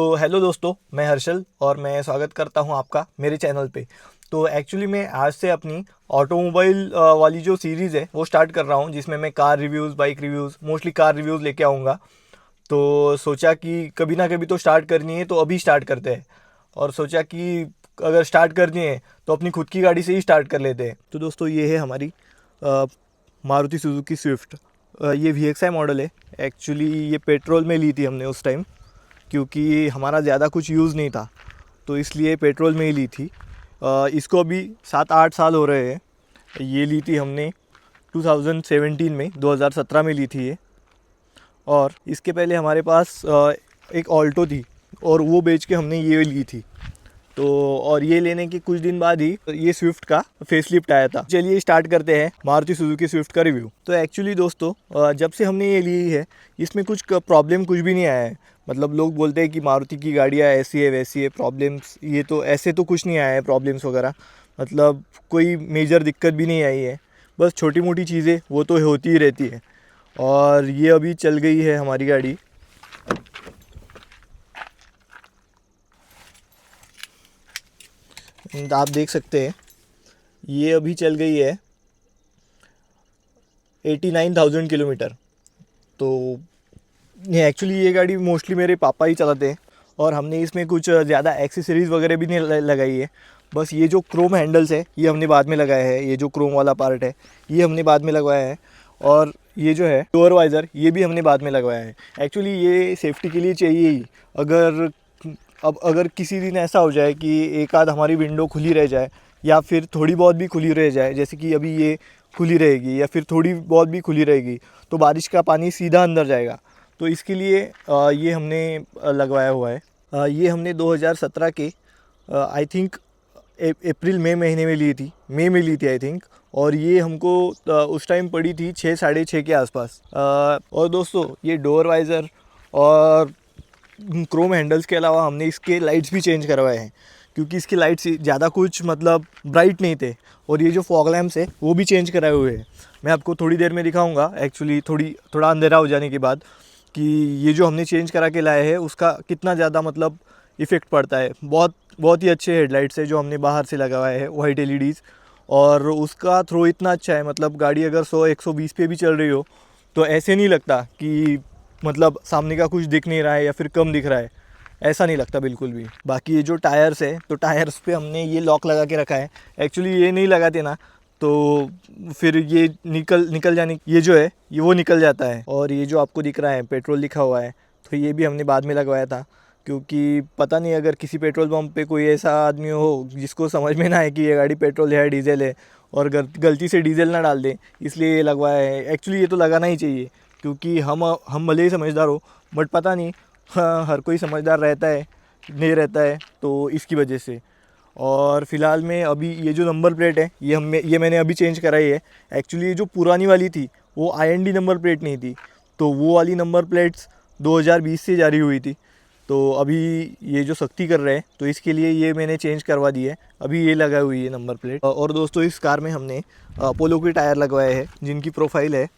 तो हेलो दोस्तों, मैं हर्षल और मैं स्वागत करता हूं आपका मेरे चैनल पे। तो एक्चुअली मैं आज से अपनी ऑटोमोबाइल वाली जो सीरीज़ है वो स्टार्ट कर रहा हूं, जिसमें मैं car reviews, bike reviews, mostly car reviews लेके आऊँगा। तो सोचा कि कभी ना कभी तो स्टार्ट करनी है, तो अभी स्टार्ट करते हैं। और सोचा कि अगर स्टार्ट करनी है तो अपनी खुद की गाड़ी से ही स्टार्ट कर लेते हैं। तो दोस्तों, ये है हमारी मारुति सुजुकी स्विफ्ट। ये VXI मॉडल है। एक्चुअली ये पेट्रोल में ली थी हमने उस टाइम, क्योंकि हमारा ज़्यादा कुछ यूज़ नहीं था, तो इसलिए पेट्रोल में ही ली थी। इसको अभी 7-8 साल हो रहे हैं। ये ली थी हमने 2017 में, 2017 में ली थी ये। और इसके पहले हमारे पास एक ऑल्टो थी, और वो बेच के हमने ये ली थी। तो और ये लेने के कुछ दिन बाद ही ये स्विफ्ट का फेसलिफ्ट आया था। चलिए स्टार्ट करते हैं मारुति सुजुकी स्विफ्ट का रिव्यू। तो एक्चुअली दोस्तों, जब से हमने ये ली है, इसमें कुछ प्रॉब्लम कुछ भी नहीं आया है। मतलब लोग बोलते हैं कि मारुति की गाड़ियाँ ऐसी है वैसी है, प्रॉब्लम्स, ये तो ऐसे तो कुछ नहीं आया है प्रॉब्लम्स वगैरह। मतलब कोई मेजर दिक्कत भी नहीं आई है। बस छोटी मोटी चीज़ें वो तो होती ही रहती है। और ये अभी चल गई है हमारी गाड़ी। आप देख सकते हैं, ये अभी चल गई है 89,000 किलोमीटर। तो ये एक्चुअली ये गाड़ी मोस्टली मेरे पापा ही चलाते हैं, और हमने इसमें कुछ ज़्यादा एक्सेसरीज़ वगैरह भी नहीं लगाई है। बस ये जो क्रोम हैंडल्स है ये हमने बाद में लगाया है। ये जो क्रोम वाला पार्ट है ये हमने बाद में लगवाया है। और ये जो है डोर वाइज़र, ये भी हमने बाद में लगवाया है। एक्चुअली ये सेफ्टी के लिए चाहिए ही। अगर अगर किसी दिन ऐसा हो जाए कि एक आध हमारी विंडो खुली रह जाए, या फिर थोड़ी बहुत भी खुली रह जाए, जैसे कि अभी ये खुली रहेगी या फिर थोड़ी बहुत भी खुली रहेगी, तो बारिश का पानी सीधा अंदर जाएगा। तो इसके लिए ये हमने लगवाया हुआ है। ये हमने 2017 के आई थिंक अप्रैल मई महीने में ली थी, मई में ली थी आई थिंक। और ये हमको उस टाइम पड़ी थी 6-6.5 के आसपास। और दोस्तों, ये डोर वाइज़र और क्रोम हैंडल्स के अलावा हमने इसके लाइट्स भी चेंज करवाए हैं, क्योंकि इसकी लाइट्स ज़्यादा कुछ मतलब ब्राइट नहीं थे। और ये जो फॉग लैम्प्स है वो भी चेंज कराए हुए हैं। मैं आपको थोड़ी देर में दिखाऊंगा, एक्चुअली थोड़ा अंधेरा हो जाने के बाद, कि ये जो हमने चेंज करा के लाए हैं उसका कितना ज़्यादा मतलब इफ़ेक्ट पड़ता है। बहुत बहुत ही अच्छे हेडलाइट्स है जो हमने बाहर से लगवाए हैं, वाइट एलईडीज़। और उसका थ्रो इतना अच्छा है, मतलब गाड़ी अगर 100-120 पे भी चल रही हो तो ऐसे नहीं लगता कि मतलब सामने का कुछ दिख नहीं रहा है या फिर कम दिख रहा है। ऐसा नहीं लगता बिल्कुल भी। बाकी ये जो टायर्स है, तो टायर्स पे हमने ये लॉक लगा के रखा है। एक्चुअली ये नहीं लगाते ना, तो फिर ये निकल निकल जाने, ये जो है ये वो निकल जाता है। और ये जो आपको दिख रहा है पेट्रोल लिखा हुआ है, तो ये भी हमने बाद में लगवाया था, क्योंकि पता नहीं अगर किसी पेट्रोल पंप पे कोई ऐसा आदमी हो जिसको समझ में ना आए कि ये गाड़ी पेट्रोल है डीजल है, और गलती से डीजल ना डाल दें, इसलिए ये लगवाया है। एक्चुअली ये तो लगाना ही चाहिए, क्योंकि हम भले ही समझदार हो, बट पता नहीं, हाँ, हर कोई समझदार रहता है नहीं रहता है, तो इसकी वजह से। और फ़िलहाल में अभी ये जो नंबर प्लेट है ये मैंने अभी चेंज कराई है। एक्चुअली ये जो पुरानी वाली थी वो IND नंबर प्लेट नहीं थी, तो वो वाली नंबर प्लेट्स 2020 से जारी हुई थी। तो अभी ये जो सख्ती कर रहे हैं, तो इसके लिए ये मैंने चेंज करवा दी है। अभी ये लगा हुई है नंबर प्लेट। और दोस्तों, इस कार में हमने अपोलो के टायर लगवाए हैं, जिनकी प्रोफाइल है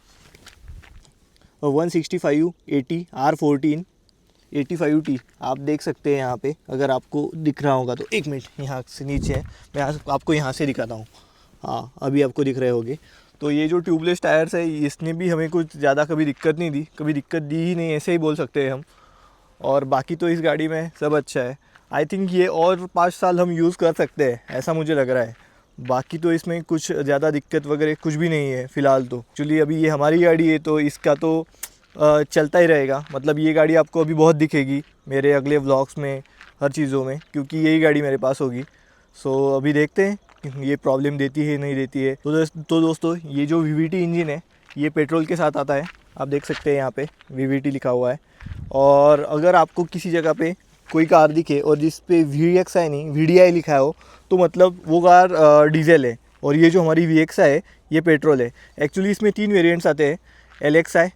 165/80 R14 85T। आप देख सकते हैं यहाँ पे, अगर आपको दिख रहा होगा तो। एक मिनट, यहाँ से नीचे है, मैं आपको यहाँ से दिखाता हूँ। हाँ, अभी आपको दिख रहे होंगे। तो ये जो ट्यूबलेस टायर्स है, इसने भी हमें कुछ ज़्यादा कभी दिक्कत नहीं दी, कभी दिक्कत दी ही नहीं, ऐसे ही बोल सकते हैं हम। और बाकी तो इस गाड़ी में सब अच्छा है। आई थिंक ये और 5 साल हम यूज़ कर सकते हैं, ऐसा मुझे लग रहा है। बाकी तो इसमें कुछ ज़्यादा दिक्कत वगैरह कुछ भी नहीं है फ़िलहाल तो। एक्चुअली अभी ये हमारी गाड़ी है, तो इसका तो चलता ही रहेगा। मतलब ये गाड़ी आपको अभी बहुत दिखेगी मेरे अगले व्लॉग्स में, हर चीज़ों में, क्योंकि यही गाड़ी मेरे पास होगी। सो अभी देखते हैं कि ये प्रॉब्लम देती है नहीं देती है। तो दोस्तों, ये जो VVT इंजन है ये पेट्रोल के साथ आता है। आप देख सकते हैं यहाँ पे VVT लिखा हुआ है। और अगर आपको किसी जगह पे कोई कार दिखे और जिस पे VXI नहीं VDI लिखा हो, तो मतलब वो कार डीजल है। और ये जो हमारी VXI है ये पेट्रोल है। एक्चुअली इसमें 3 वेरिएंट्स आते हैं, LXI,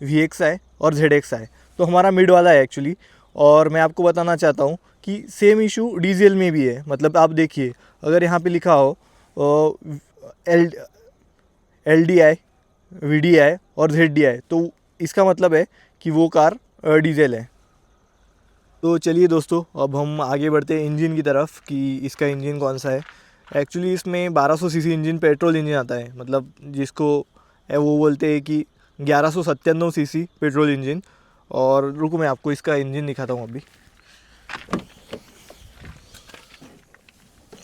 VXI और ZXI। तो हमारा मिड वाला है एक्चुअली। और मैं आपको बताना चाहता हूँ कि सेम इशू डीजल में भी है। मतलब आप देखिए, अगर यहाँ पे लिखा हो LDI, VDI और ZDI, तो इसका मतलब है कि वो कार डीजल है। तो चलिए दोस्तों, अब हम आगे बढ़ते हैं इंजन की तरफ कि इसका इंजन कौन सा है। एक्चुअली इसमें 1200 सीसी इंजन पेट्रोल इंजन आता है, मतलब जिसको वो बोलते हैं कि 1197 सीसी पेट्रोल इंजन। और रुको मैं आपको इसका इंजन दिखाता हूँ अभी।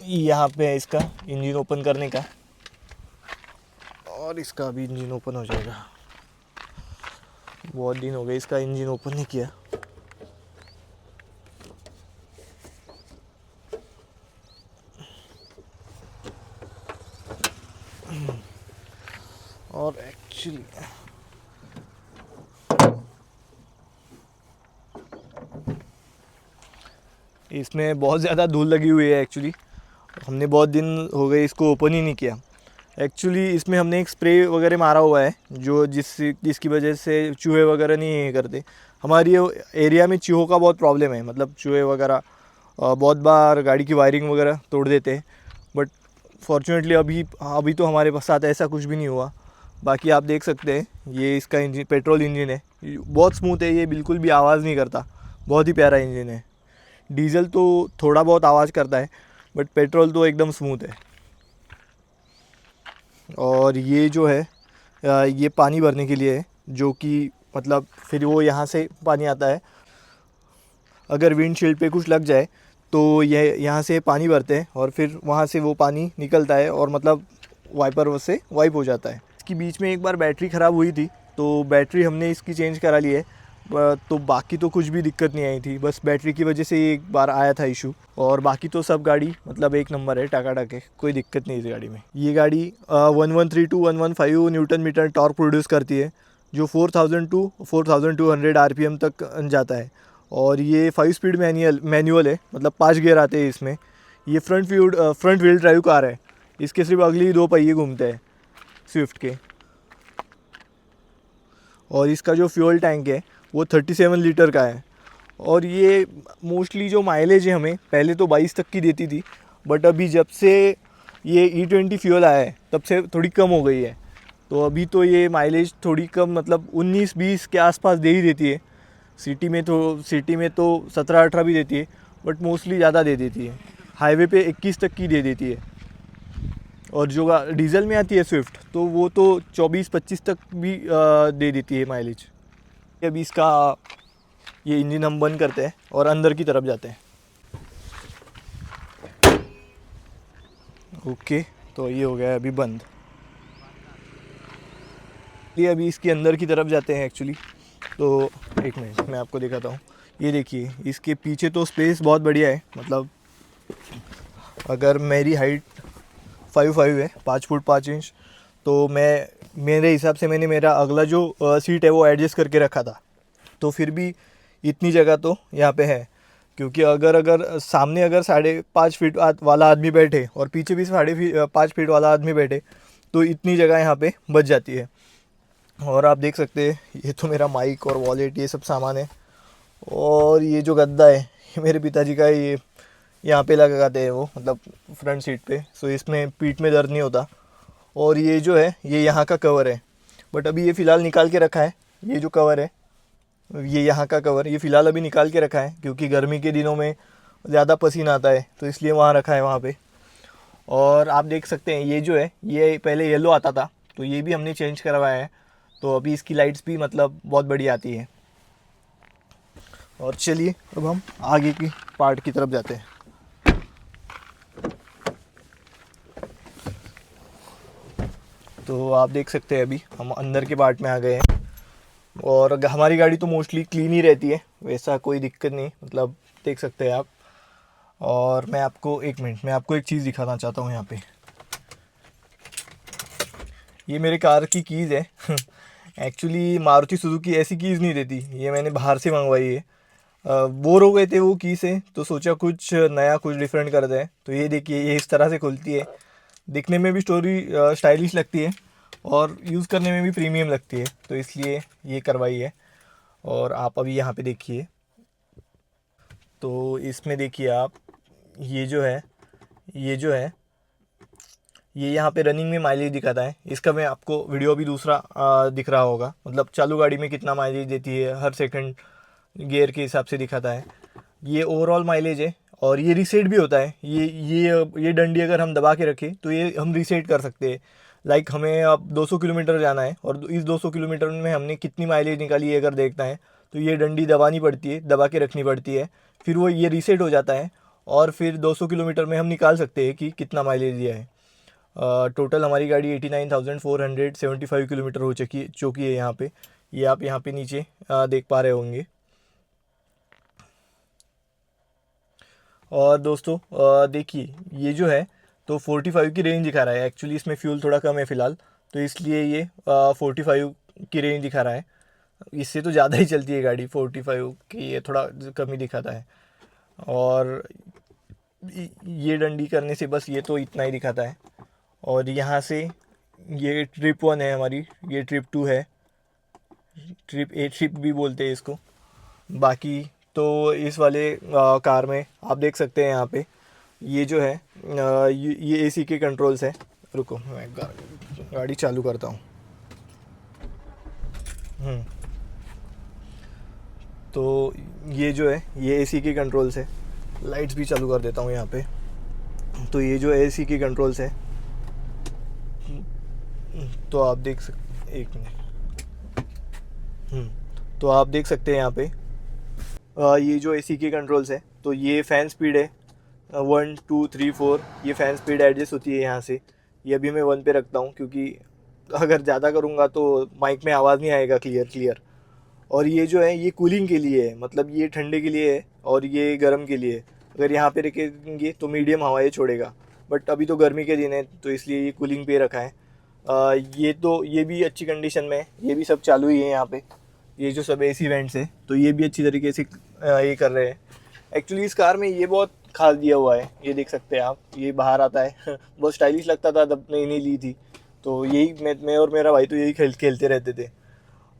यहाँ पे है इसका इंजन ओपन करने का, और इसका भी इंजन ओपन हो जाएगा। बहुत दिन हो गए इसका इंजन ओपन नहीं किया। और एक्चुअली इसमें बहुत ज़्यादा धूल लगी हुई है। एक्चुअली हमने बहुत दिन हो गए इसको ओपन ही नहीं किया। एक्चुअली इसमें हमने एक स्प्रे वगैरह मारा हुआ है, जो जिसकी वजह से चूहे वगैरह नहीं ये करते। हमारी एरिया में चूहों का बहुत प्रॉब्लम है, मतलब चूहे वगैरह बहुत बार गाड़ी की वायरिंग वगैरह तोड़ देते हैं। बट फॉर्चुनेटली अभी तो हमारे पास साथ ऐसा कुछ भी नहीं हुआ। बाकी आप देख सकते हैं ये इसका इंजन पेट्रोल इंजन है, बहुत स्मूथ है, ये बिल्कुल भी आवाज़ नहीं करता, बहुत ही प्यारा इंजन है। डीजल तो थोड़ा बहुत आवाज़ करता है, बट पेट्रोल तो एकदम स्मूथ है। और ये जो है ये पानी भरने के लिए है, जो कि मतलब फिर वो यहाँ से पानी आता है। अगर विंडशील्ड पे कुछ लग जाए तो ये यहाँ से पानी भरते हैं और फिर वहाँ से वो पानी निकलता है और मतलब वाइपर से वाइप हो जाता है। इसकी बीच में एक बार बैटरी ख़राब हुई थी, तो बैटरी हमने इसकी चेंज करा ली है। तो बाकी तो कुछ भी दिक्कत नहीं आई थी, बस बैटरी की वजह से एक बार आया था इशू। और बाकी तो सब गाड़ी मतलब एक नंबर है, टाकाटाक है, कोई दिक्कत नहीं इस गाड़ी में। ये गाड़ी 1132 to 115 newton metre torque produce करती है, जो 4000 टू 4200 आरपीएम तक जाता है। और ये 5 स्पीड मैनुअल है, मतलब 5 गियर आते हैं इसमें। ये फ्रंट व्हील ड्राइव कार है, इसके सिर्फ अगली 2 पहिए घूमते हैं स्विफ्ट के। और इसका जो फ्यूल टैंक है वो 37 लीटर का है। और ये मोस्टली जो माइलेज है हमें पहले तो 22 तक की देती थी, बट अभी जब से ये E20 फ्यूल आया है तब से थोड़ी कम हो गई है। तो अभी तो ये माइलेज थोड़ी कम, मतलब 19-20 के आसपास दे ही देती है। सिटी में तो 17-18 भी देती है, बट मोस्टली ज़्यादा दे देती है। हाईवे पे 21 तक की दे देती है। और जो डीजल में आती है स्विफ्ट, तो वो तो 24-25 तक भी दे देती है माइलेज। अभी इसका ये इंजन हम बंद करते हैं और अंदर की तरफ जाते हैं। ओके, तो ये हो गया अभी बंद। ये अभी इसके अंदर की तरफ जाते हैं एक्चुअली। तो एक मिनट मैं आपको दिखाता हूँ। ये देखिए इसके पीछे तो स्पेस बहुत बढ़िया है, मतलब अगर मेरी हाइट 5'5" है, 5 फुट 5 इंच, तो मेरे हिसाब से मैंने मेरा अगला जो सीट है वो एडजस्ट करके रखा था। तो फिर भी इतनी जगह तो यहाँ पे है, क्योंकि अगर सामने अगर 5.5 फीट वाला आदमी बैठे और पीछे भी 5.5 फीट वाला आदमी बैठे, तो इतनी जगह यहाँ पे बच जाती है। और आप देख सकते हैं ये तो मेरा माइक और वॉलेट ये सब सामान है। और ये जो गद्दा है ये मेरे पिताजी का है, ये यहाँ पे लगाते हैं वो, मतलब फ्रंट सीट पे, सो इसमें पीठ में दर्द नहीं होता। और ये जो है ये यहाँ का कवर है, बट अभी ये फ़िलहाल निकाल के रखा है। ये जो कवर है ये यहाँ का कवर ये फ़िलहाल अभी निकाल के रखा है, क्योंकि गर्मी के दिनों में ज़्यादा पसीना आता है, तो इसलिए वहाँ रखा है वहाँ पे। और आप देख सकते हैं ये जो है ये पहले येलो आता था, तो ये भी हमने चेंज करवाया है। तो अभी इसकी लाइट्स भी मतलब बहुत बढ़िया आती है। और चलिए अब हम आगे की पार्ट की तरफ जाते हैं। तो आप देख सकते हैं अभी हम अंदर के पार्ट में आ गए हैं। और हमारी गाड़ी तो मोस्टली क्लीन ही रहती है, वैसा कोई दिक्कत नहीं, मतलब देख सकते हैं आप। और मैं आपको एक चीज़ दिखाना चाहता हूँ यहाँ पे। ये मेरे कार की कीज़ है एक्चुअली मारुति सुजुकी ऐसी कीज़ नहीं देती, ये मैंने बाहर से मंगवाई है। बोर हो गए थे वो की से, तो सोचा कुछ नया कुछ डिफरेंट कर दें। तो ये देखिए ये इस तरह से खुलती है, दिखने में भी स्टाइलिश लगती है और यूज़ करने में भी प्रीमियम लगती है, तो इसलिए ये करवाई है। और आप अभी यहाँ पे देखिए, तो इसमें देखिए आप ये यहाँ पे रनिंग में माइलेज दिखाता है। इसका मैं आपको वीडियो भी दूसरा दिख रहा होगा, मतलब चालू गाड़ी में कितना माइलेज देती है, हर सेकंड गियर के हिसाब से दिखाता है। ये ओवरऑल माइलेज है और ये रीसेट भी होता है। ये डंडी अगर हम दबा के रखें तो ये हम रीसेट कर सकते हैं। लाइक हमें अब 200 किलोमीटर जाना है और इस 200 किलोमीटर में हमने कितनी माइलेज निकाली है अगर देखना है तो ये डंडी दबानी पड़ती है, दबा के रखनी पड़ती है, फिर वो ये रीसेट हो जाता है और फिर 200 किलोमीटर में हम निकाल सकते हैं कि कितना माइलेज दिया है। टोटल हमारी गाड़ी 89,475 किलोमीटर हो चुकी है यहाँ पे। ये आप यहाँ पे नीचे देख पा रहे होंगे। और दोस्तों देखिए ये जो है तो 45 की रेंज दिखा रहा है। एक्चुअली इसमें फ्यूल थोड़ा कम है फ़िलहाल, तो इसलिए ये 45 की रेंज दिखा रहा है। इससे तो ज़्यादा ही चलती है गाड़ी, 45 की ये थोड़ा कम ही दिखाता है। और ये डंडी करने से बस ये तो इतना ही दिखाता है। और यहाँ से ये ट्रिप 1 है हमारी, ये ट्रिप 2 है, ट्रिप भी बोलते हैं इसको। बाकी तो इस वाले कार में आप देख सकते हैं यहाँ पे ये जो है ये एसी के कंट्रोल्स है। रुको मैं गाड़ी चालू करता हूँ। तो ये जो है ये एसी के कंट्रोल्स है। लाइट्स भी चालू कर देता हूँ यहाँ पे। तो ये जो एसी के कंट्रोल्स है तो आप देख सकते, एक मिनट, तो आप देख सकते हैं यहाँ पे ये जो एसी के कंट्रोल्स है तो ये फ़ैन स्पीड है 1 2 3 4। ये फ़ैन स्पीड एडजस्ट होती है यहाँ से। ये अभी मैं 1 पे रखता हूँ क्योंकि अगर ज़्यादा करूँगा तो माइक में आवाज़ नहीं आएगा क्लियर। और ये जो है ये कूलिंग के लिए है, मतलब ये ठंडे के लिए है और ये गर्म के लिए है। अगर यहाँ पे रखेंगे तो मीडियम हवाएं छोड़ेगा, बट अभी तो गर्मी के दिन है तो इसलिए ये कूलिंग पे रखा है। ये भी अच्छी कंडीशन में है, ये भी सब चालू ही है यहाँ पे। ये जो सब एसी वेंट्स है तो ये भी अच्छी तरीके से ये कर रहे हैं। एक्चुअली इस कार में ये बहुत खास दिया हुआ है, ये देख सकते हैं आप, ये बाहर आता है बहुत स्टाइलिश लगता था जब नहीं ली थी। तो यही मैं और मेरा भाई तो यही खेलते रहते थे।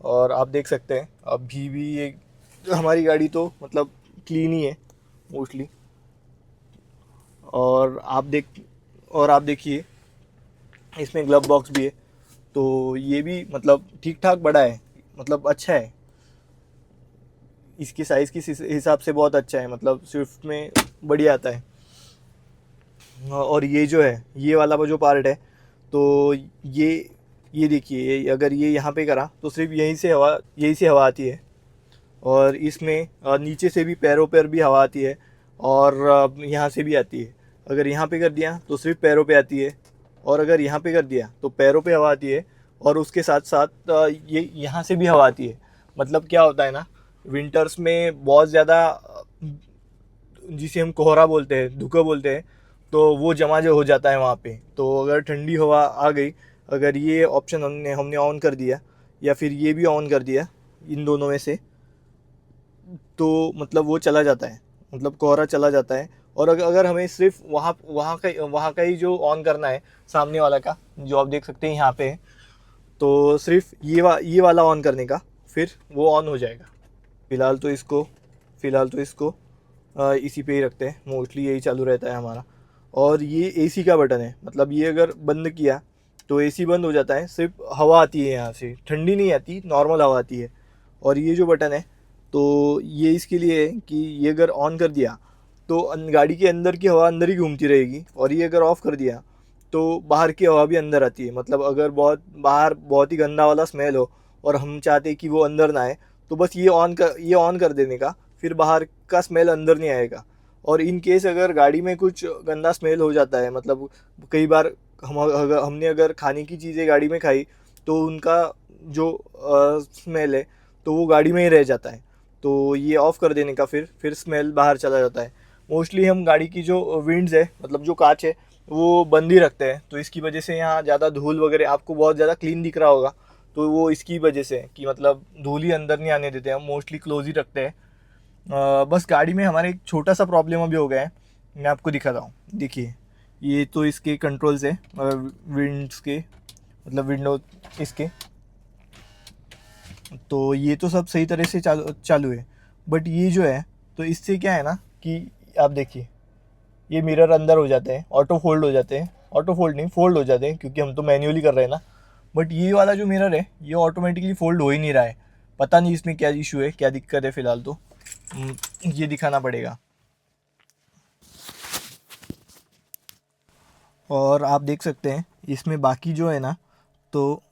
और आप देख सकते हैं अभी भी ये हमारी गाड़ी तो मतलब क्लीन ही है मोस्टली। और आप देखिए इसमें ग्लव बॉक्स भी है, तो ये भी मतलब ठीक ठाक बड़ा है, मतलब अच्छा है, इसकी साइज़ की हिसाब से बहुत अच्छा है, मतलब स्विफ्ट में बढ़िया आता है। और ये जो है ये वाला जो पार्ट है तो ये देखिए, अगर ये यहाँ पे करा तो सिर्फ यहीं से हवा आती है। और इसमें नीचे से भी पैरों पर भी हवा आती है और यहाँ से भी आती है। अगर यहाँ पे कर दिया तो सिर्फ पैरों पे आती है, और अगर यहाँ पे कर दिया तो पैरों पे हवा आती है और उसके साथ साथ ये यहाँ से भी हवा आती है। मतलब क्या होता है ना, विंटर्स में बहुत ज़्यादा जिसे हम कोहरा बोलते हैं, धुआं बोलते हैं, तो वो जमा जो हो जाता है वहाँ पे। तो अगर ठंडी हवा आ गई, अगर ये ऑप्शन हमने ऑन कर दिया या फिर ये भी ऑन कर दिया, इन दोनों में से, तो मतलब वो चला जाता है, मतलब कोहरा चला जाता है। और अगर हमें सिर्फ वहाँ का ही जो ऑन करना है, सामने वाला का जो आप देख सकते हैं यहाँ पे, तो सिर्फ ये वाला ऑन करने का, फिर वो ऑन हो जाएगा। फ़िलहाल तो इसको इसी पे ही रखते हैं, मोस्टली यही चालू रहता है हमारा। और ये एसी का बटन है, मतलब ये अगर बंद किया तो एसी बंद हो जाता है, सिर्फ हवा आती है यहाँ से, ठंडी नहीं आती, नॉर्मल हवा आती है। और ये जो बटन है तो ये इसके लिए है कि ये अगर ऑन कर दिया तो गाड़ी के अंदर की हवा अंदर ही घूमती रहेगी, और ये अगर ऑफ़ कर दिया तो बाहर की हवा भी अंदर आती है। मतलब अगर बाहर बहुत ही गंदा वाला स्मेल हो और हम चाहते कि वो अंदर ना आए, तो बस ये ऑन कर देने का, फिर बाहर का स्मेल अंदर नहीं आएगा। और इन केस अगर गाड़ी में कुछ गंदा स्मेल हो जाता है, मतलब कई बार हमने अगर खाने की चीज़ें गाड़ी में खाई तो उनका जो स्मेल है तो वो गाड़ी में ही रह जाता है, तो ये ऑफ़ कर देने का फिर स्मेल बाहर चला जाता है। मोस्टली हम गाड़ी की जो विंड्स है, मतलब जो कांच है, वो बंद ही रखते हैं, तो इसकी वजह से यहाँ ज़्यादा धूल वगैरह, आपको बहुत ज़्यादा क्लीन दिख रहा होगा, तो वो इसकी वजह से है कि मतलब धूल ही अंदर नहीं आने देते, हम मोस्टली क्लोज ही रखते हैं। बस गाड़ी में हमारे एक छोटा सा प्रॉब्लम अभी हो गया है, मैं आपको दिखाता हूँ। देखिए ये तो इसके कंट्रोल्स है विंड्स के, मतलब विंडो इसके, तो ये तो सब सही तरह से चालू है। बट ये जो है तो इससे क्या है ना कि आप देखिए ये मिरर अंदर हो जाते हैं, ऑटो फोल्ड हो जाते हैं, ऑटो फोल्ड नहीं, फोल्ड हो जाते हैं, क्योंकि हम तो मैन्युअली कर रहे हैं ना। बट ये वाला जो मिरर है ये ऑटोमेटिकली फोल्ड हो ही नहीं रहा है, पता नहीं इसमें क्या इशू है, क्या दिक्कत है फ़िलहाल तो। ये दिखाना पड़ेगा। और आप देख सकते हैं इसमें बाकी जो है ना, तो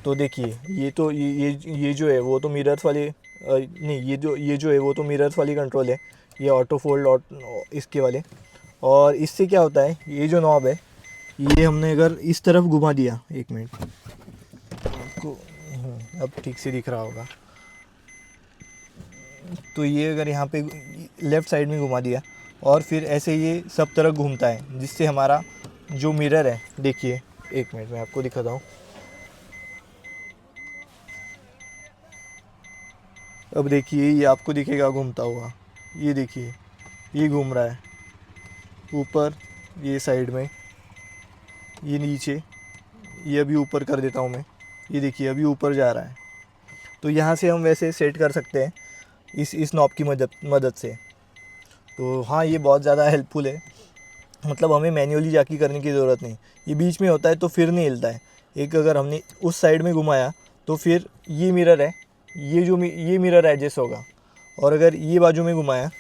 देखिए ये जो है वो तो मिरर्स वाले नहीं, ये जो है वो तो मिरर्स वाली कंट्रोल है, ये ऑटो फोल्ड इसके वाले। और इससे क्या होता है, ये जो नॉब है ये हमने अगर इस तरफ घुमा दिया, एक मिनट आपको अब ठीक से दिख रहा होगा, तो ये अगर यहाँ पे लेफ़्ट साइड में घुमा दिया और फिर ऐसे ये सब तरफ घूमता है, जिससे हमारा जो मिरर है, देखिए एक मिनट मैं आपको दिखाता हूँ। अब देखिए ये आपको दिखेगा घूमता हुआ, ये देखिए ये घूम रहा है ऊपर, ये साइड में, ये नीचे, ये अभी ऊपर कर देता हूँ मैं, ये देखिए अभी ऊपर जा रहा है। तो यहाँ से हम वैसे सेट कर सकते हैं इस नॉब की मदद से। तो हाँ, ये बहुत ज़्यादा हेल्पफुल है, मतलब हमें मैन्युअली जाके करने की ज़रूरत नहीं। ये बीच में होता है तो फिर नहीं हिलता है। एक अगर हमने उस साइड में घुमाया तो फिर ये मिरर है, ये मिरर एडजस्ट होगा। और अगर ये बाजू में घुमाया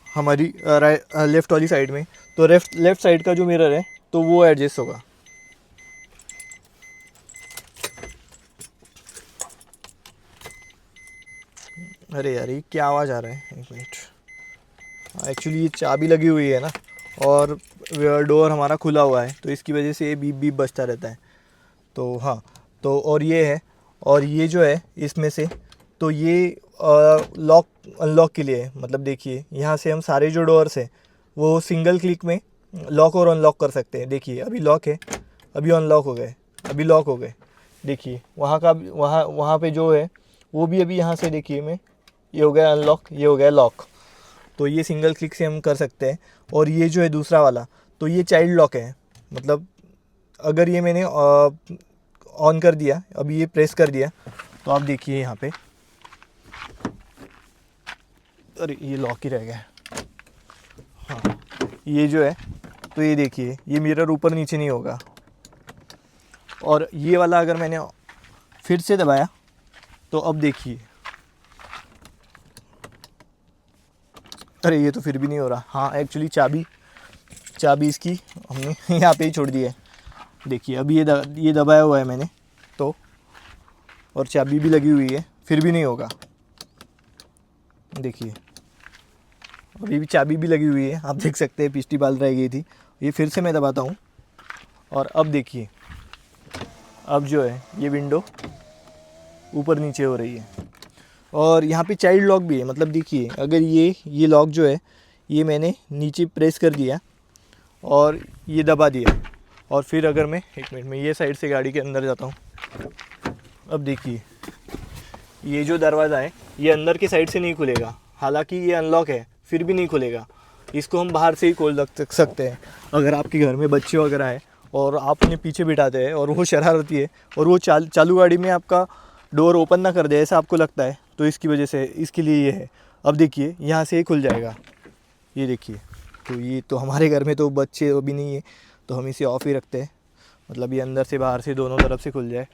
हमारी लेफ़्ट वाली साइड में, तो लेफ़्ट साइड का जो मिरर है तो वो एडजस्ट होगा। अरे यार, ये क्या आवाज़ आ रहा है, एक मिनट। एक्चुअली ये चाबी लगी हुई है ना, और डोर हमारा खुला हुआ है, तो इसकी वजह से ये बीप बीप बजता रहता है। तो हाँ, तो और ये है, और ये जो है इसमें से, तो ये लॉक अनलॉक के लिए है। मतलब देखिए यहाँ से हम सारे जो डोर्स हैं वो सिंगल क्लिक में लॉक और अनलॉक कर सकते हैं। देखिए अभी लॉक है, अभी अनलॉक हो गए, अभी लॉक हो गए। देखिए वहाँ पे जो है वो भी अभी यहाँ से देखिए मैं, ये हो गया अनलॉक, ये हो गया लॉक। तो ये सिंगल क्लिक से हम कर सकते हैं। और ये जो है दूसरा वाला, तो ये चाइल्ड लॉक है। मतलब अगर ये मैंने ऑन कर दिया, अभी ये प्रेस कर दिया, तो आप देखिए यहाँ पे, अरे ये लॉक ही रह गया। हाँ, ये जो है, तो ये देखिए ये मिरर ऊपर नीचे नहीं होगा। और ये वाला अगर मैंने फिर से दबाया, तो अब देखिए, अरे ये तो फिर भी नहीं हो रहा। हाँ, एक्चुअली चाबी इसकी हमने यहाँ पे ही छोड़ दी है। देखिए अभी ये दबाया हुआ है मैंने, तो और चाबी भी लगी हुई है, फिर भी नहीं होगा। देखिए अभी भी चाबी भी लगी हुई है, आप देख सकते हैं पिछली बार रह गई थी। ये फिर से मैं दबाता हूँ, और अब देखिए, अब जो है ये विंडो ऊपर नीचे हो रही है। और यहाँ पे चाइल्ड लॉक भी है। मतलब देखिए अगर ये लॉक जो है, ये मैंने नीचे प्रेस कर दिया और ये दबा दिया, और फिर अगर मैं, एक मिनट में ये साइड से गाड़ी के अंदर जाता हूँ। अब देखिए ये जो दरवाज़ा है ये अंदर की साइड से नहीं खुलेगा, हालांकि ये अनलॉक है, फिर भी नहीं खुलेगा। इसको हम बाहर से ही खोल सकते हैं। अगर आपके घर में बच्चे वगैरह है और आप उन्हें पीछे बिठाते हैं और वो शरारती है, और वो चालू गाड़ी में आपका डोर ओपन ना कर दे ऐसा आपको लगता है, तो इसकी वजह से, इसके लिए ये है। अब देखिए यहाँ से ही खुल जाएगा, ये देखिए। तो ये तो हमारे घर में तो बच्चे अभी नहीं है, तो हम इसे ऑफ ही रखते हैं, मतलब ये अंदर से बाहर से दोनों तरफ से खुल जाए।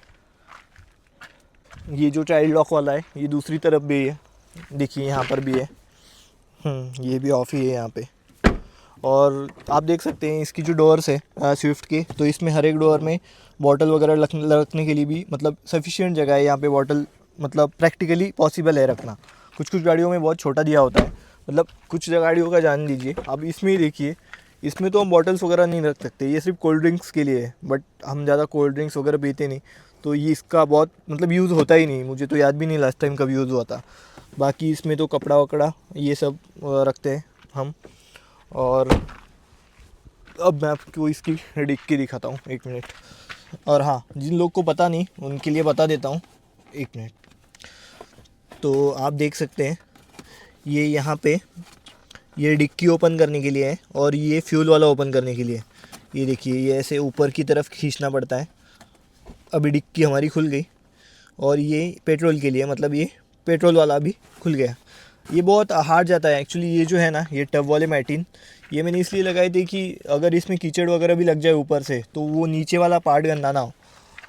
ये जो चाइल्ड लॉक वाला है ये दूसरी तरफ भी है, देखिए यहाँ पर भी है। ये भी ऑफ ही है यहाँ पे। और आप देख सकते हैं इसकी जो डोर्स है स्विफ्ट के, तो इसमें हर एक डोर में बॉटल वगैरह रखने के लिए भी मतलब सफिशिएंट जगह है यहाँ पे। बॉटल मतलब प्रैक्टिकली पॉसिबल है रखना। कुछ गाड़ियों में बहुत छोटा दिया होता है, मतलब कुछ गाड़ियों का जान लीजिए। अब इसमें ही देखिए, इसमें तो हम बॉटल्स वगैरह नहीं रख सकते, ये सिर्फ कोल्ड ड्रिंक्स के लिए है। बट हम ज़्यादा कोल्ड ड्रिंक्स वगैरह पीते नहीं, तो ये इसका बहुत मतलब यूज़ होता ही नहीं। मुझे तो याद भी नहीं लास्ट टाइम कब यूज़ हुआ था। बाकी इसमें तो कपड़ा वकड़ा ये सब रखते हैं हम। और अब मैं आपको इसकी डिक्की दिखाता हूँ, एक मिनट। और हाँ, जिन लोग को पता नहीं उनके लिए बता देता हूँ, एक मिनट। तो आप देख सकते हैं ये यहाँ पे ये डिक्की ओपन करने के लिए है, और ये फ्यूल वाला ओपन करने के लिए। ये देखिए ये ऐसे ऊपर की तरफ खींचना पड़ता है। अभी डिक्की हमारी खुल गई। और ये पेट्रोल के लिए, मतलब ये पेट्रोल वाला भी खुल गया। ये बहुत हार्ड जाता है एक्चुअली। ये जो है ना, ये टब वाले मैटिन, ये मैंने इसलिए लगाई थी कि अगर इसमें कीचड़ वगैरह भी लग जाए ऊपर से, तो वो नीचे वाला पार्ट गंदा ना हो।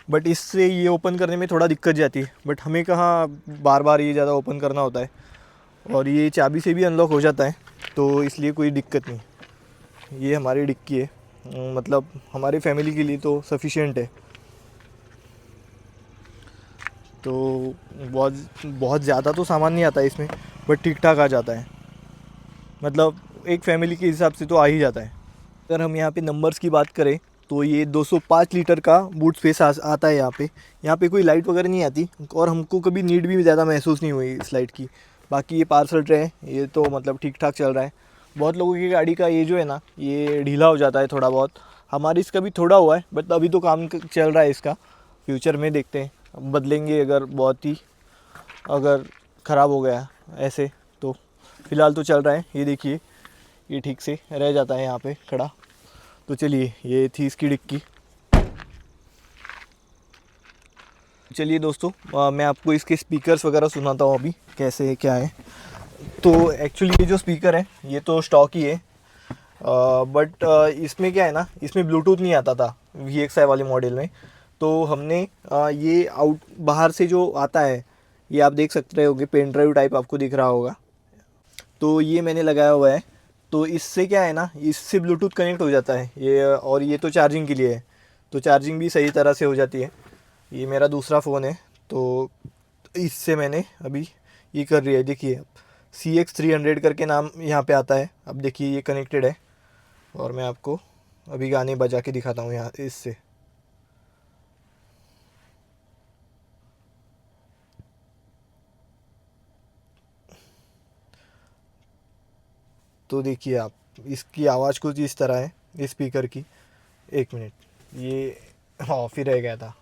बट इससे ये ओपन करने में थोड़ा दिक्कत जाती है। बट हमें कहाँ बार बार ये ज़्यादा ओपन करना होता है, और ये चाबी से भी अनलॉक हो जाता है, तो इसलिए कोई दिक्कत नहीं। ये हमारी डिक्की है, मतलब हमारी फैमिली के लिए तो सफिशिएंट है। तो बहुत बहुत ज़्यादा तो सामान नहीं आता है इसमें, बट ठीक ठाक आ जाता है, मतलब एक फैमिली के हिसाब से तो आ ही जाता है। अगर हम यहाँ पे नंबर्स की बात करें तो ये 205 लीटर का बूट स्पेस आता है यहाँ पे। यहाँ पे कोई लाइट वगैरह नहीं आती, और हमको कभी नीड भी ज़्यादा महसूस नहीं हुई इस लाइट की। बाकी ये पार्सल ट्रे है, ये तो मतलब ठीक ठाक चल रहा है। बहुत लोगों की गाड़ी का ये जो है ना, ये ढीला हो जाता है थोड़ा बहुत। हमारी इसका भी थोड़ा हुआ है, बट अभी तो काम चल रहा है इसका। फ्यूचर में देखते हैं, बदलेंगे अगर बहुत ही अगर ख़राब हो गया ऐसे तो। फ़िलहाल तो चल रहा है। ये देखिए, ये ठीक से रह जाता है यहाँ पे खड़ा। तो चलिए, ये थी इसकी डिक्की। चलिए दोस्तों, मैं आपको इसके स्पीकर्स वगैरह सुनाता हूँ अभी कैसे क्या है। तो एक्चुअली ये जो स्पीकर है ये तो स्टॉक ही है, बट इसमें क्या है ना, इसमें ब्लूटूथ नहीं आता था VXI वाले मॉडल में। तो हमने ये बाहर से जो आता है, ये आप देख सकते होंगे, पेन ड्राइव टाइप आपको दिख रहा होगा। तो ये मैंने लगाया हुआ है। तो इससे क्या है ना, इससे ब्लूटूथ कनेक्ट हो जाता है ये, और ये तो चार्जिंग के लिए है, तो चार्जिंग भी सही तरह से हो जाती है। ये मेरा दूसरा फ़ोन है, तो इससे मैंने अभी ये कर रही है। देखिए, CX300 करके नाम यहाँ पे आता है। अब देखिए, ये कनेक्टेड है, और मैं आपको अभी गाने बजा के दिखाता हूँ यहाँ इससे। तो देखिए आप, इसकी आवाज़ कुछ इस तरह है इस स्पीकर की। एक मिनट, ये ऑफ ही रह गया था।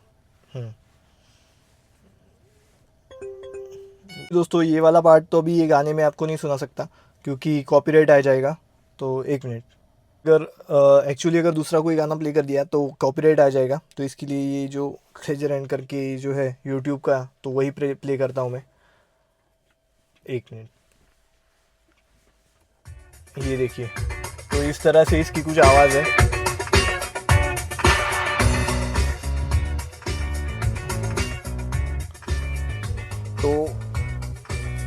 दोस्तों, ये वाला पार्ट तो अभी ये गाने में आपको नहीं सुना सकता, क्योंकि कॉपीराइट आ जाएगा। तो एक मिनट, अगर एक्चुअली अगर दूसरा कोई गाना प्ले कर दिया तो कॉपीराइट आ जाएगा। तो इसके लिए ये जो ट्रेजर एंड करके जो है यूट्यूब का, तो वही प्ले करता हूँ मैं। एक मिनट, ये देखिए, तो इस तरह से इसकी कुछ आवाज़ है। तो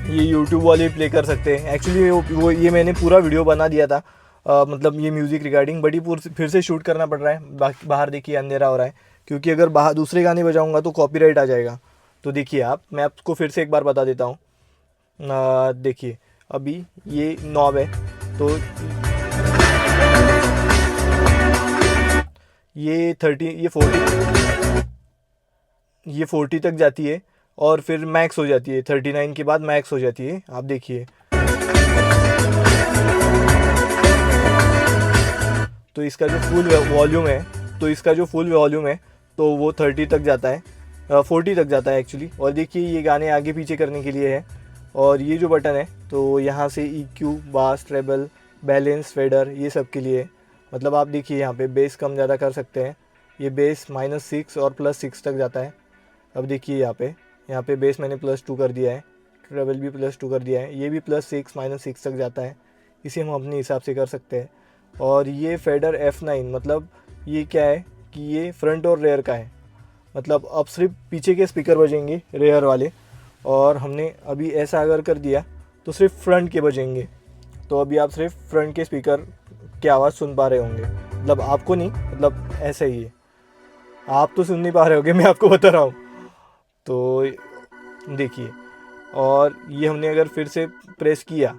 ये YouTube वाले प्ले कर सकते हैं। एक्चुअली वो ये मैंने पूरा वीडियो बना दिया था, मतलब ये म्यूज़िक रिगार्डिंग, बट ये फिर से शूट करना पड़ रहा है। बाहर देखिए अंधेरा हो रहा है, क्योंकि अगर बाहर दूसरे गाने बजाऊंगा तो कॉपीराइट आ जाएगा। तो देखिए आप, मैं आपको फिर से एक बार बता देता हूँ। देखिए, अभी ये नॉब है, तो ये 30, ये 40 तक जाती है, और फिर मैक्स हो जाती है 39 के बाद मैक्स हो जाती है। आप देखिए, तो इसका जो फुल वॉल्यूम है, तो वो 30 तक जाता है, 40 तक जाता है एक्चुअली। और देखिए, ये गाने आगे पीछे करने के लिए है। और ये जो बटन है, तो यहाँ से EQ, बास, ट्रेबल, बैलेंस, फेडर, ये सब के लिए है। मतलब आप देखिए, यहाँ पे बेस कम ज़्यादा कर सकते हैं। ये बेस -6 और +6 तक जाता है। अब देखिए, यहाँ पे बेस मैंने +2 कर दिया है, ट्रेबल भी +2 कर दिया है, ये भी +6 -6 तक जाता है। इसे हम अपने हिसाब से कर सकते हैं। और ये फेडर F9, मतलब ये क्या है कि ये फ्रंट और रेयर का है। मतलब अब सिर्फ पीछे के स्पीकर बजेंगे रेयर वाले, और हमने अभी ऐसा अगर कर दिया तो सिर्फ फ्रंट के बजेंगे। तो अभी आप सिर्फ फ्रंट के स्पीकर की आवाज़ सुन पा रहे होंगे, मतलब आपको नहीं, मतलब ऐसा ही है। आप तो सुन नहीं पा रहे होंगे, मैं आपको बता रहा हूँ। तो देखिए, और ये हमने अगर फिर से प्रेस किया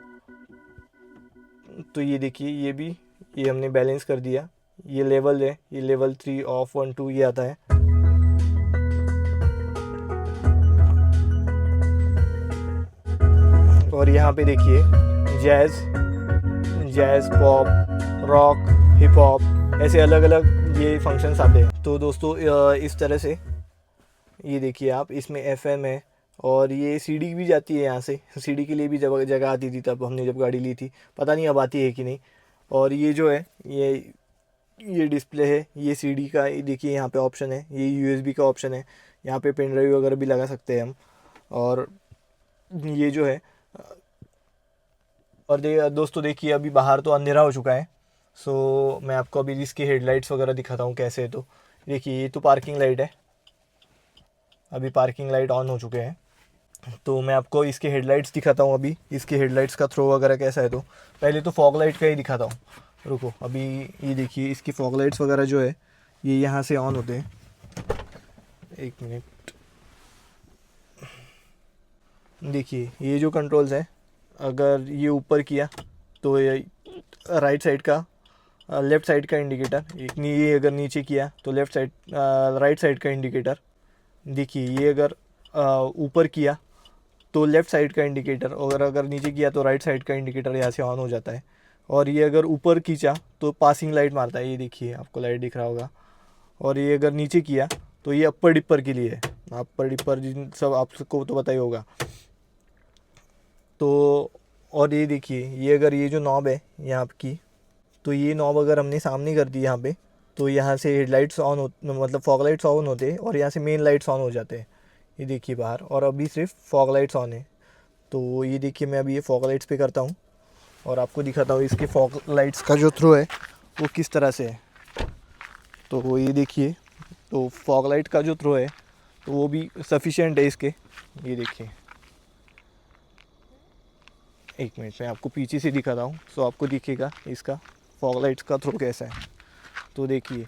तो ये देखिए, ये हमने बैलेंस कर दिया। ये लेवल है, ये लेवल 3 ऑफ 1 2 ये आता है। और यहाँ पे देखिए, jazz, pop, rock, hip hop, ऐसे अलग अलग ये फंक्शंस आते हैं। तो दोस्तों, इस तरह से ये देखिए आप, इसमें FM है, और ये CD भी जाती है यहाँ से। CD के लिए भी जगह आती थी तब हमने जब गाड़ी ली थी, पता नहीं अब आती है कि नहीं। और ये जो है, ये डिस्प्ले है, ये CD का, देखिए यहाँ पे ऑप्शन है, ये USB का ऑप्शन है। यहाँ पे पेन ड्राइव वगैरह भी लगा सकते हैं हम। और ये जो है, और दोस्तों देखिए, अभी बाहर तो अंधेरा हो चुका है। सो मैं आपको अभी इसकी हेडलाइट्स वगैरह दिखाता हूँ कैसे है। तो देखिए, ये तो पार्किंग लाइट है, अभी पार्किंग लाइट ऑन हो चुके हैं। तो मैं आपको इसके हेडलाइट्स दिखाता हूँ अभी, इसके हेडलाइट्स का थ्रो वगैरह कैसा है। तो पहले तो फॉग लाइट का ही दिखाता हूँ, रुको। अभी ये देखिए, इसकी फॉग लाइट्स वगैरह जो है ये यहाँ से ऑन होते हैं। एक मिनट, देखिए ये जो कंट्रोल्स है, अगर ये ऊपर किया तो ये राइट साइड का, लेफ़्ट साइड का इंडिकेटर, एक ये अगर नीचे किया तो लेफ़्ट साइड, राइट साइड का इंडिकेटर। देखिए ये अगर ऊपर किया तो लेफ़्ट साइड का इंडिकेटर, और अगर नीचे किया तो राइट साइड का इंडिकेटर यहाँ से ऑन हो जाता है। और ये अगर ऊपर खींचा तो पासिंग लाइट मारता है, ये देखिए आपको लाइट दिख रहा होगा। और ये अगर नीचे किया तो ये अपर डिपर के लिए है, अपर डिपर जिन सब आपको तो पता ही होगा। तो और ये देखिए, ये अगर ये जो नॉब है यहाँ की, तो ये नॉब अगर हमने सामने कर दी यहाँ पे, तो यहाँ से हेडलाइट्स ऑन हो, मतलब फॉग लाइट्स ऑन होते हैं, और यहाँ से मेन लाइट्स ऑन हो जाते हैं। ये देखिए बाहर, और अभी सिर्फ फॉग लाइट्स ऑन है। तो ये देखिए, मैं अभी ये फॉग लाइट्स पे करता हूँ और आपको दिखाता हूँ इसके फॉग लाइट्स का जो थ्रो है वो किस तरह से है। तो ये देखिए, तो फॉग लाइट का जो थ्रो है तो वो भी सफिशिएंट है इसके। ये देखिए, एक मिनट में आपको पीछे से दिखाता हूँ तो आपको दिखेगा इसका फॉग लाइट्स का थ्रो कैसा है। तो देखिए,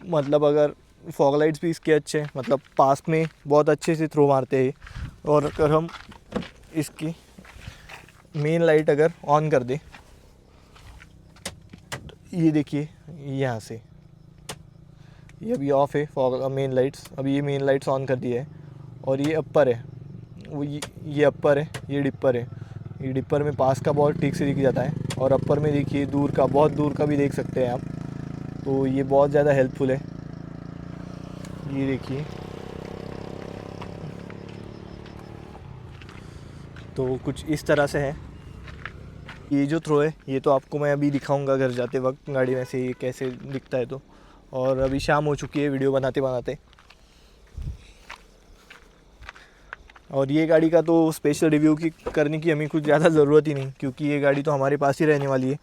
मतलब अगर फॉग लाइट्स भी इसके अच्छे हैं, मतलब पास में बहुत अच्छे से थ्रो मारते हैं। और अगर हम इसकी मेन लाइट अगर ऑन कर दें, ये देखिए यहाँ से, ये अभी ऑफ है फॉग मेन लाइट्स, अभी ये मेन लाइट्स ऑन कर दिया है। और ये अपर है, वो ये अपर है, ये डिपर है। ये डिपर में पास का बहुत ठीक से दिख जाता है, और अपर में देखिए दूर का, बहुत दूर का भी देख सकते हैं आप। तो ये बहुत ज़्यादा हेल्पफुल है। ये देखिए, तो कुछ इस तरह से है ये जो थ्रो है। ये तो आपको मैं अभी दिखाऊंगा घर जाते वक्त गाड़ी में से ये कैसे दिखता है। तो और अभी शाम हो चुकी है वीडियो बनाते बनाते, और ये गाड़ी का तो स्पेशल रिव्यू की करने की हमें कुछ ज़्यादा ज़रूरत ही नहीं, क्योंकि ये गाड़ी तो हमारे पास ही रहने वाली है।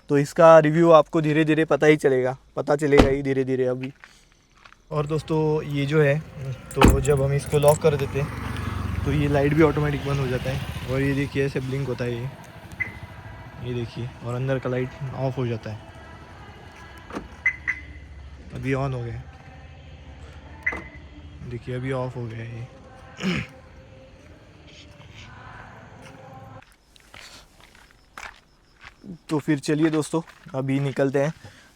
तो इसका रिव्यू आपको धीरे धीरे पता चलेगा ही धीरे धीरे अभी। और दोस्तों ये जो है, तो जब हम इसको लॉक कर देते हैं तो ये लाइट भी ऑटोमेटिक बंद हो जाता है। और ये देखिए ऐसे ब्लिंक होता है ये देखिए, और अंदर का लाइट ऑफ हो जाता है। अभी ऑन हो गया, देखिए अभी ऑफ हो गया ये। तो फिर चलिए दोस्तों, अभी निकलते हैं।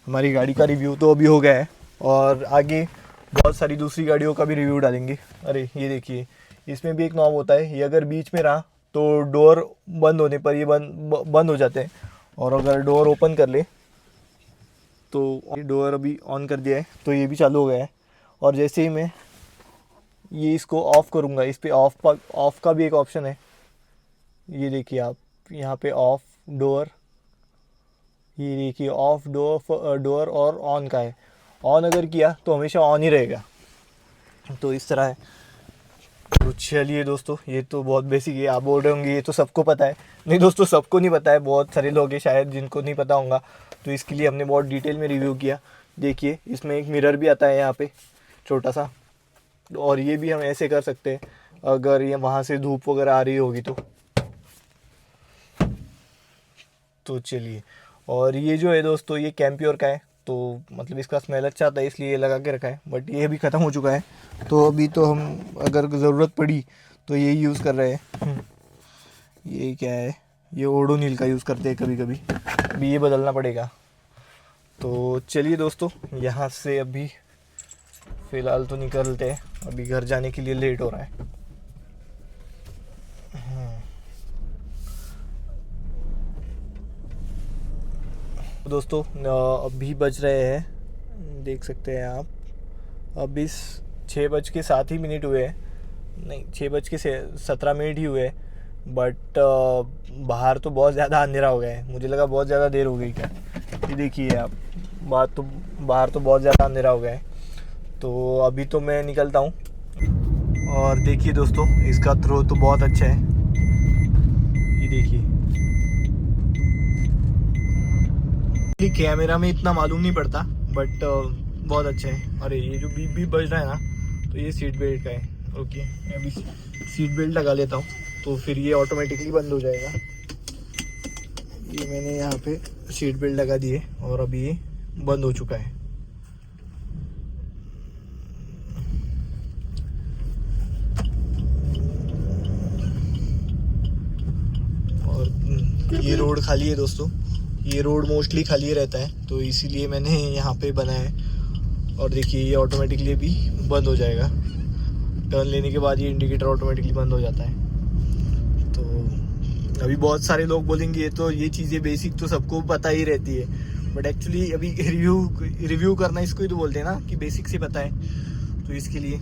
हमारी गाड़ी का रिव्यू तो अभी हो गया है, और आगे बहुत सारी दूसरी गाड़ियों का भी रिव्यू डालेंगे। अरे ये देखिए, इसमें भी एक नॉब होता है, ये अगर बीच में रहा तो डोर बंद होने पर ये बंद हो जाते हैं। और अगर डोर ओपन कर ले तो डोर अभी ऑन कर दिया है तो ये भी चालू हो गया है। और जैसे ही मैं ये इसको ऑफ़ करूँगा, इस पर ऑफ़ का भी एक ऑप्शन है। ये देखिए आप यहाँ पे ऑफ़ डोर, ये देखिए ऑफ डोर और ऑन का है। ऑन अगर किया तो हमेशा ऑन ही रहेगा, तो इस तरह है। तो चलिए दोस्तों, ये तो बहुत बेसिक है। आप बोल रहे होंगे ये तो सबको पता है। नहीं दोस्तों, सबको नहीं पता है, बहुत सारे लोग हैं शायद जिनको नहीं पता होगा। तो इसके लिए हमने बहुत डिटेल में रिव्यू किया। देखिए इसमें एक मिरर भी आता है यहाँ पे छोटा सा, और ये भी हम ऐसे कर सकते हैं अगर ये वहाँ से धूप वगैरह आ रही होगी तो चलिए। और ये जो है दोस्तों, ये कैंप्योर का है, तो मतलब इसका स्मेल अच्छा आता है इसलिए ये लगा के रखा है। बट ये भी ख़त्म हो चुका है, तो अभी तो हम अगर ज़रूरत पड़ी तो यही यूज़ कर रहे हैं। ये क्या है, ये ओडोनिल का यूज़ करते हैं कभी कभी, अभी ये बदलना पड़ेगा। तो चलिए दोस्तों, यहाँ से अभी फ़िलहाल तो निकलते हैं, अभी घर जाने के लिए लेट हो रहा है। दोस्तों अभी बज रहे हैं, देख सकते हैं आप, अभी 6:07 हुए हैं, नहीं 6:17 ही हुए हैं। बट बाहर तो बहुत ज़्यादा अंधेरा हो गया है, मुझे लगा बहुत ज़्यादा देर हो गई क्या। ये देखिए आप, बाहर तो बहुत ज़्यादा अंधेरा हो गया है। तो अभी तो मैं निकलता हूँ। और देखिए दोस्तों, इसका थ्रो तो बहुत अच्छा है, ये देखिए। कैमरा में इतना मालूम नहीं पड़ता, बट बहुत अच्छा है। अरे ये जो बीप बीप बज रहा है ना, तो ये सीट बेल्ट का है। ओके, मैं अभी सीट बेल्ट लगा लेता हूँ तो फिर ये ऑटोमेटिकली बंद हो जाएगा। ये मैंने यहाँ पे सीट बेल्ट लगा दी है और अभी ये बंद हो चुका है। और ये रोड खाली है दोस्तों, ये रोड मोस्टली खाली रहता है तो इसीलिए मैंने यहाँ पे बनाया है। और देखिए ये ऑटोमेटिकली भी बंद हो जाएगा, टर्न लेने के बाद ये इंडिकेटर ऑटोमेटिकली बंद हो जाता है। तो अभी बहुत सारे लोग बोलेंगे ये तो ये चीज़ें बेसिक तो सबको पता ही रहती है, बट एक्चुअली अभी रिव्यू करना इसको ही तो बोलते हैं ना कि बेसिक से पता है, तो इसके लिए।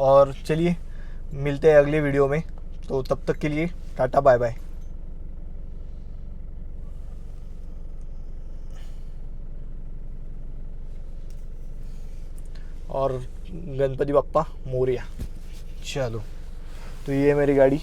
और चलिए मिलते हैं अगले वीडियो में, तो तब तक के लिए टाटा बाय बाय। और गणपति बप्पा मोरया। चलो, तो ये है मेरी गाड़ी।